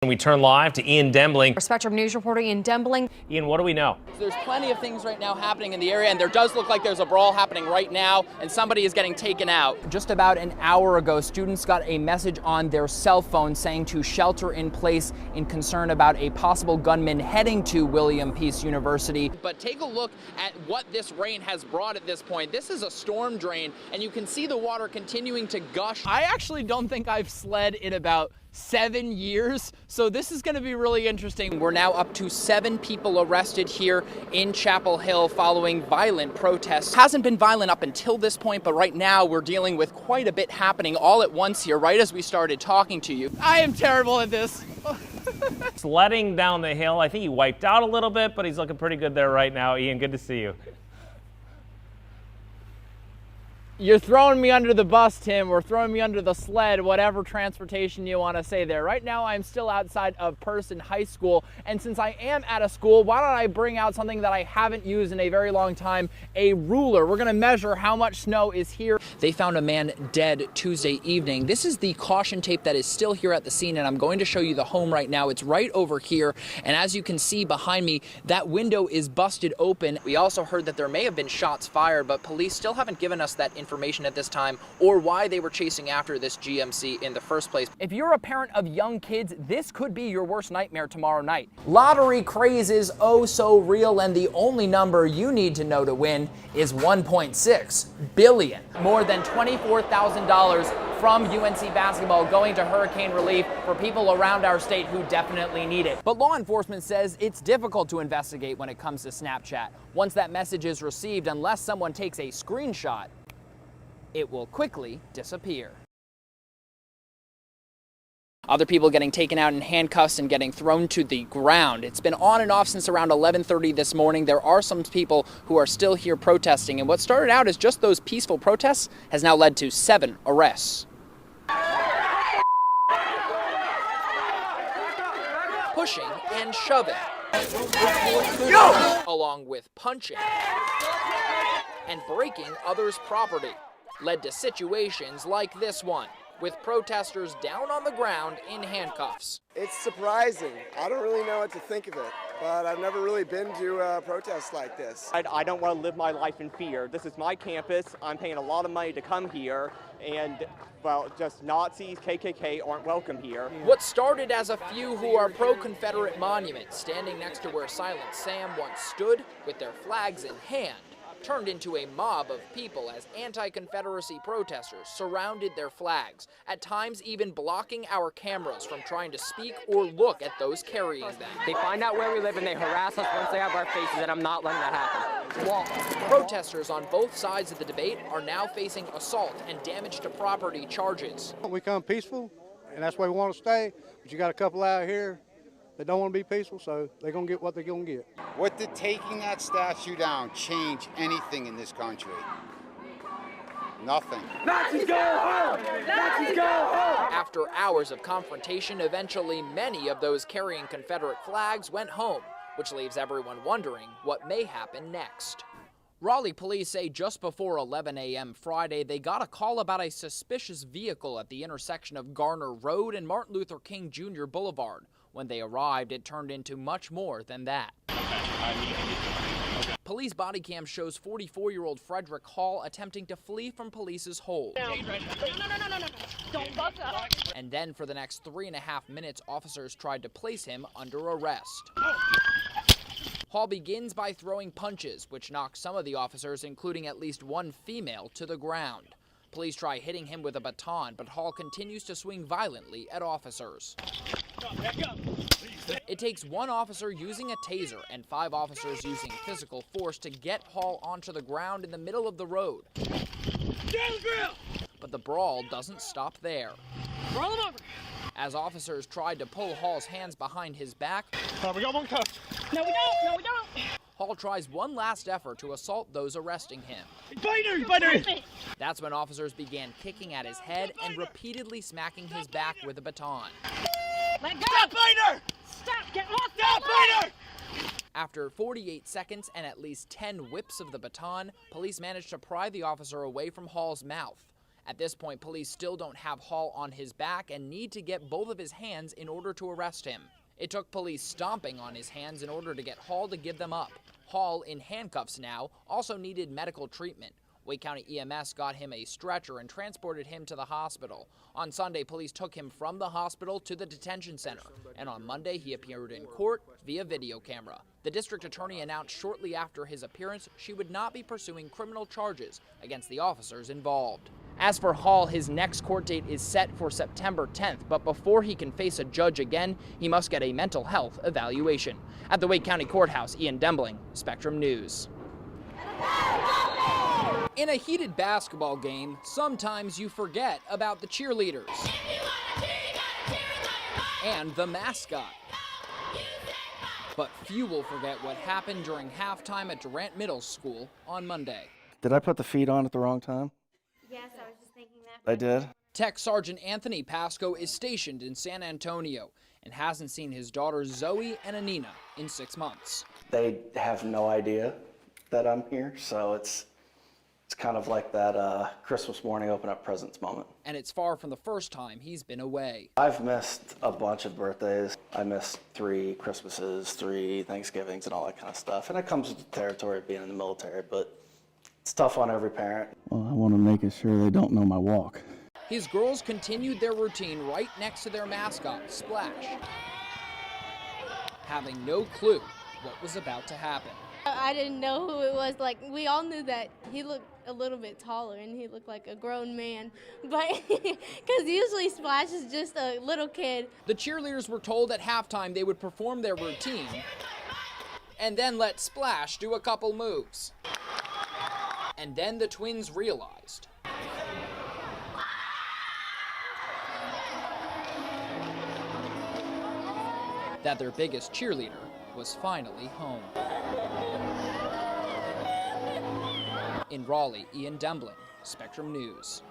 We turn live to Ian Dembling. Our Spectrum News reporter Ian Dembling. Ian, what do we know? There's plenty of things right now happening in the area, and there does look like there's a brawl happening right now, and somebody is getting taken out. Just about an hour ago, students got a message on their cell phone saying to shelter in place in concern about a possible gunman heading to William Peace University. But take a look at what this rain has brought at this point. This is a storm drain, and you can see the water continuing to gush. I actually don't think I've sled in about 7 years, so this is going to be really interesting. We're now up to 7 people arrested here in Chapel Hill following violent protests. Hasn't been violent up until this point, but right now we're dealing with quite a bit happening all at once here, right as we started talking to you. I am terrible at this. Sledding down the hill. I think he wiped out a little bit, but he's looking pretty good there right now. Ian, good to see you. You're throwing me under the bus, Tim, or throwing me under the sled, whatever transportation you want to say there. Right now, I'm still outside of Person High School, and since I am at a school, why don't I bring out something that I haven't used in a very long time, a ruler. We're going to measure how much snow is here. They found a man dead Tuesday evening. This is the caution tape that is still here at the scene, and I'm going to show you the home right now. It's right over here, and as you can see behind me, that window is busted open. We also heard that there may have been shots fired, but police still haven't given us that information at this time or why they were chasing after this GMC in the first place. If you're a parent of young kids, this could be your worst nightmare tomorrow night. Lottery craze is oh so real, and the only number you need to know to win is 1.6 billion. More than $24,000 from UNC basketball going to hurricane relief for people around our state who definitely need it. But law enforcement says it's difficult to investigate when it comes to Snapchat. Once that message is received, unless someone takes a screenshot, it will quickly disappear. Other people getting taken out in handcuffs and getting thrown to the ground. It's been on and off since around 11:30 this morning. There are some people who are still here protesting, and what started out as just those peaceful protests has now led to 7 arrests. Pushing and shoving, along with punching and breaking others' property, led to situations like this one, with protesters down on the ground in handcuffs. It's surprising. I don't really know what to think of it, but I've never really been to a protest like this. I don't want to live my life in fear. This is my campus. I'm paying a lot of money to come here, and, well, just Nazis, KKK aren't welcome here. What started as a few who are pro-Confederate monuments standing next to where Silent Sam once stood with their flags in hand turned into a mob of people as anti-Confederacy protesters surrounded their flags, at times even blocking our cameras from trying to speak or look at those carrying them. They find out where we live and they harass us once they have our faces, and I'm not letting that happen. Protesters on both sides of the debate are now facing assault and damage to property charges. We come peaceful, and that's where we want to stay, but you got a couple out here that don't want to be peaceful, so they're going to get what they're going to get. What did taking that statue down change anything in this country? Nothing. Nazis go home! Nazis go home! After hours of confrontation, eventually many of those carrying Confederate flags went home, which leaves everyone wondering what may happen next. Raleigh police say just before 11 a.m. Friday, they got a call about a suspicious vehicle at the intersection of Garner Road and Martin Luther King Jr. Boulevard. When they arrived, it turned into much more than that. Police body cam shows 44-year-old Frederick Hall attempting to flee from police's hold. No. Don't bust up. And then for the next 3.5 minutes, officers tried to place him under arrest. Hall begins by throwing punches, which knock some of the officers, including at least one female, to the ground. Police try hitting him with a baton, but Hall continues to swing violently at officers. It takes one officer using a taser and 5 officers using physical force to get Hall onto the ground in the middle of the road. But the brawl doesn't stop there. Roll him over. As officers tried to pull Hall's hands behind his back, We got one cuff. No, we don't. No, we don't. Hall tries one last effort to assault those arresting him. Fighter. That's when officers began kicking at his head and repeatedly smacking his back with a baton. Let go. Stop, fighter. Stop. Get off. Stop, fighter. After 48 seconds and at least 10 whips of the baton, police managed to pry the officer away from Hall's mouth. At this point, police still don't have Hall on his back and need to get both of his hands in order to arrest him. It took police stomping on his hands in order to get Hall to give them up. Hall, in handcuffs now, also needed medical treatment. Wake County EMS got him a stretcher and transported him to the hospital. On Sunday, police took him from the hospital to the detention center, and on Monday he appeared in court via video camera. The district attorney announced shortly after his appearance she would not be pursuing criminal charges against the officers involved. As for Hall, his next court date is set for September 10th, but before he can face a judge again, he must get a mental health evaluation. At the Wake County Courthouse, Ian Dembling, Spectrum News. In a heated basketball game, sometimes you forget about the cheerleaders and the mascot. But few will forget what happened during halftime at Durant Middle School on Monday. Did I put the feet on at the wrong time? Yes, I was just thinking that. I did. Tech Sergeant Anthony Pasco is stationed in San Antonio and hasn't seen his daughters Zoe and Anina in 6 months. They have no idea that I'm here, so it's kind of like that Christmas morning open up presents moment. And it's far from the first time he's been away. I've missed a bunch of birthdays. I missed 3 Christmases, 3 Thanksgivings, and all that kind of stuff. And it comes with the territory of being in the military, but it's tough on every parent. Well, I want to make sure they don't know my walk. His girls continued their routine right next to their mascot, Splash, having no clue what was about to happen. I didn't know who it was. Like, we all knew that he looked a little bit taller and he looked like a grown man, but because usually Splash is just a little kid. The cheerleaders were told at halftime they would perform their routine and then let Splash do a couple moves. And then the twins realized that their biggest cheerleader was finally home. In Raleigh, Ian Dembling, Spectrum News.